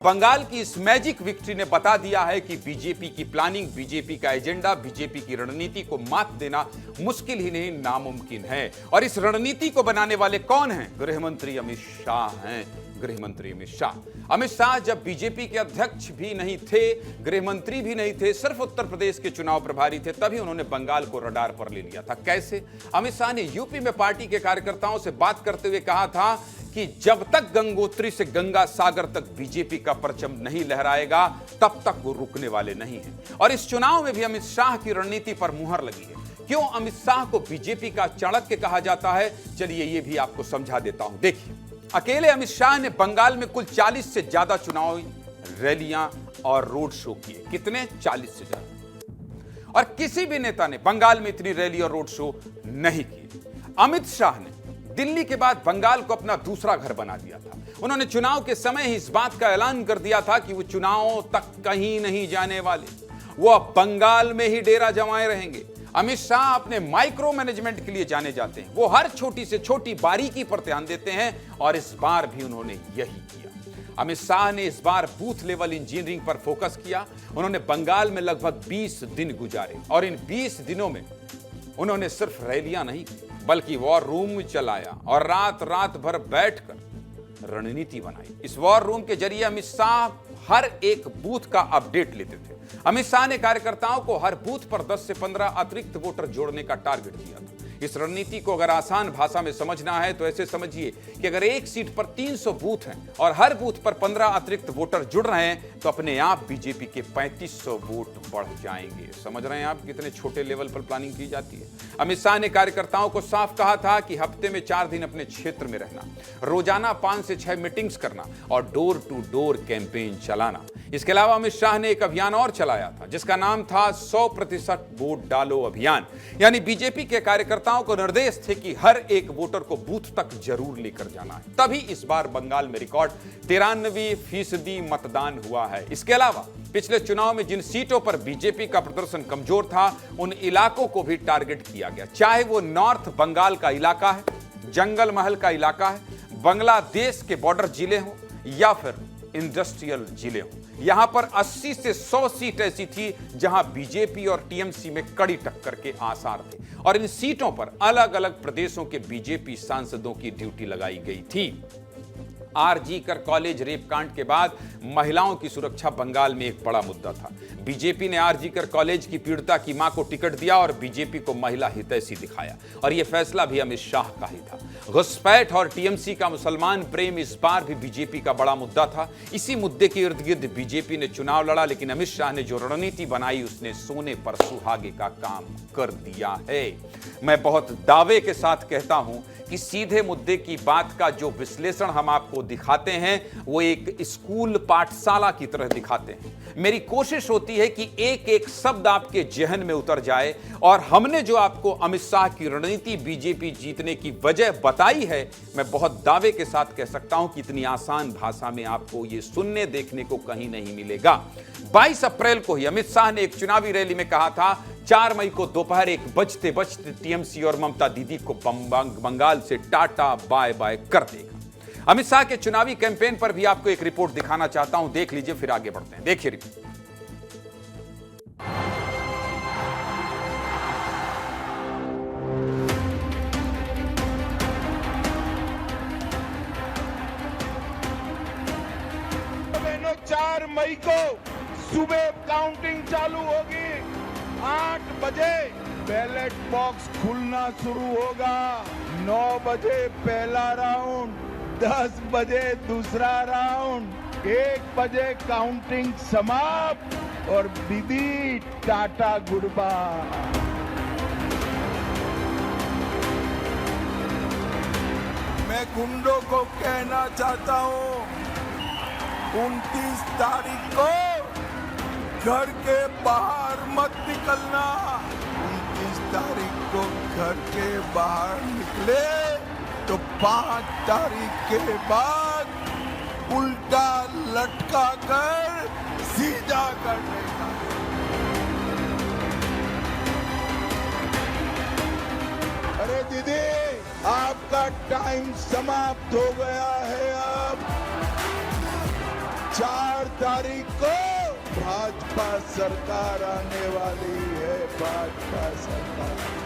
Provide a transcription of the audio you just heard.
बंगाल की इस magic victory ने बता दिया है कि बीजेपी की प्लानिंग, बीजेपी का एजेंडा, बीजेपी की रणनीति को मात देना मुश्किल ही नहीं नामुमकिन है। और इस रणनीति को बनाने वाले कौन हैं? गृहमंत्री अमित शाह हैं। गृहमंत्री अमित शाह। अमित शाह जब बीजेपी के अध्यक्ष भी नहीं थे, गृहमंत्री भी नहीं थे, सिर्फ उत्तर प्रदेश के चुनाव प्रभारी थे, तभी उन्होंने बंगाल को रडार पर ले लिया था। कैसे? अमित शाह ने यूपी में पार्टी के कार्यकर्ताओं से बात करते हुए कहा था कि जब तक गंगोत्री से गंगा सागर तक बीजेपी का परचम नहीं लहराएगा, तब तक वो रुकने वाले नहीं हैं। और इस चुनाव में भी अमित शाह की रणनीति पर मुहर लगी है। क्यों अमित शाह को बीजेपी का चाणक्य कहा जाता है, चलिए ये भी आपको समझा देता हूं। देखिए, अकेले अमित शाह ने बंगाल में कुल 40 से ज्यादा चुनावी रैलियां और रोड शो किए। कितने? 40 से ज्यादा। और किसी भी नेता ने बंगाल में इतनी रैली और रोड शो नहीं किए। अमित शाह ने दिल्ली के बाद बंगाल को अपना दूसरा घर बना दिया था। उन्होंने चुनाव के समय ही इस बात का ऐलान कर दिया था कि वो चुनावों तक कहीं नहीं जाने वाले, वो अब बंगाल में ही डेरा जमाए रहेंगे। अमित शाह अपने माइक्रो मैनेजमेंट के लिए जाने जाते हैं। वो हर छोटी से छोटी बारीकी पर ध्यान देते हैं और इस बार भी उन्होंने यही किया। अमित शाह ने इस बार बूथ लेवल इंजीनियरिंग पर फोकस किया। उन्होंने बंगाल में लगभग 20 दिन गुजारे और इन 20 दिनों में उन्होंने सिर्फ रैलियां नहीं की, बल्कि वॉर रूम चलाया और रात भर बैठकर रणनीति बनाई। इस वॉर रूम के जरिए अमित शाह हर एक बूथ का अपडेट लेते थे। अमित शाह ने कार्यकर्ताओं को हर बूथ पर 10 से 15 अतिरिक्त वोटर जोड़ने का टारगेट दिया था। इस रणनीति को अगर आसान भाषा में समझना है तो ऐसे समझिए कि अगर एक सीट पर 300 बूथ हैं और हर बूथ पर 15 अतिरिक्त वोटर जुड़ रहे हैं, तो अपने आप बीजेपी के 3500 वोट बढ़ जाएंगे। समझ रहे हैं आप कितने छोटे लेवल पर प्लानिंग की जाती है? अमित शाह ने कार्यकर्ताओं को साफ कहा था कि हफ्ते में 4 दिन अपने क्षेत्र में रहना, रोजाना 5 से 6 मीटिंग्स करना और डोर टू डोर कैंपेन चलाना। इसके अलावा अमित शाह ने एक अभियान और चलाया था जिसका नाम था 100% वोट डालो अभियान। यानी बीजेपी के कार्यकर्ताओं को निर्देश थे कि हर एक वोटर को बूथ तक जरूर लेकर जाना है। तभी इस बार बंगाल में रिकॉर्ड 93% मतदान हुआ है। इसके अलावा पिछले चुनाव में जिन सीटों पर बीजेपी का प्रदर्शन कमजोर था, उन इलाकों को भी टारगेट किया गया। चाहे वो नॉर्थ बंगाल का इलाका है, जंगल महल का इलाका है, बांग्लादेश के बॉर्डर जिले हों या फिर इंडस्ट्रियल जिले हों। यहां पर 80 से 100 सीट ऐसी थी जहां बीजेपी और टीएमसी में कड़ी टक्कर के आसार थे और इन सीटों पर अलग अलग प्रदेशों के बीजेपी सांसदों की ड्यूटी लगाई गई थी। आरजी कर कॉलेज रेप कांड के बाद महिलाओं की सुरक्षा बंगाल में एक बड़ा मुद्दा था। बीजेपी ने आरजी कर कॉलेज की पीड़िता की मां को टिकट दिया और बीजेपी को महिला हितैषी दिखाया और यह फैसला भी अमित शाह का ही था। घुसपैठ और टीएमसी का मुसलमान प्रेम इस बार भी बीजेपी का बड़ा मुद्दा था। इसी मुद्दे के इर्द गिर्द बीजेपी ने चुनाव लड़ा, लेकिन अमित शाह ने जो रणनीति बनाई उसने सोने पर सुहागे का काम कर दिया है। मैं बहुत दावे के साथ कहता हूं कि सीधे मुद्दे की बात का जो विश्लेषण हम आपको दिखाते हैं वो एक स्कूल पाठशाला की तरह दिखाते हैं। मेरी कोशिश होती है कि एक एक शब्द आपके जहन में उतर जाए और हमने जो आपको अमित शाह की रणनीति, बीजेपी जीतने की वजह बताई है, मैं बहुत दावे के साथ कह सकता हूं कि इतनी आसान भाषा में आपको ये सुनने देखने को कहीं नहीं मिलेगा। 22 अप्रैल को ही अमित शाह ने एक चुनावी रैली में कहा था 4 मई को दोपहर 1 बजते बजते टीएमसी और ममता दीदी को बंगाल से टाटा बाय बाय कर देगा। अमित शाह के चुनावी कैंपेन पर भी आपको एक रिपोर्ट दिखाना चाहता हूं, देख लीजिए फिर आगे बढ़ते हैं। देखिए रिपोर्ट। बहनों, 4 मई को सुबह काउंटिंग चालू होगी। 8 बजे बैलेट बॉक्स खुलना शुरू होगा। 9 बजे पहला राउंड, 10 बजे दूसरा राउंड, 1 बजे काउंटिंग समाप्त और दीदी टाटा गुड बाय। मैं गुंडों को कहना चाहता हूं, 29 तारीख को घर के बाहर मत निकलना। 29 तारीख को घर के बाहर निकले तो 5 तारीख के बाद उल्टा लटका कर सीधा कर देगा। अरे दीदी, आपका टाइम समाप्त हो गया है। अब 4 तारीख को भाजपा सरकार आने वाली है, भाजपा सरकार।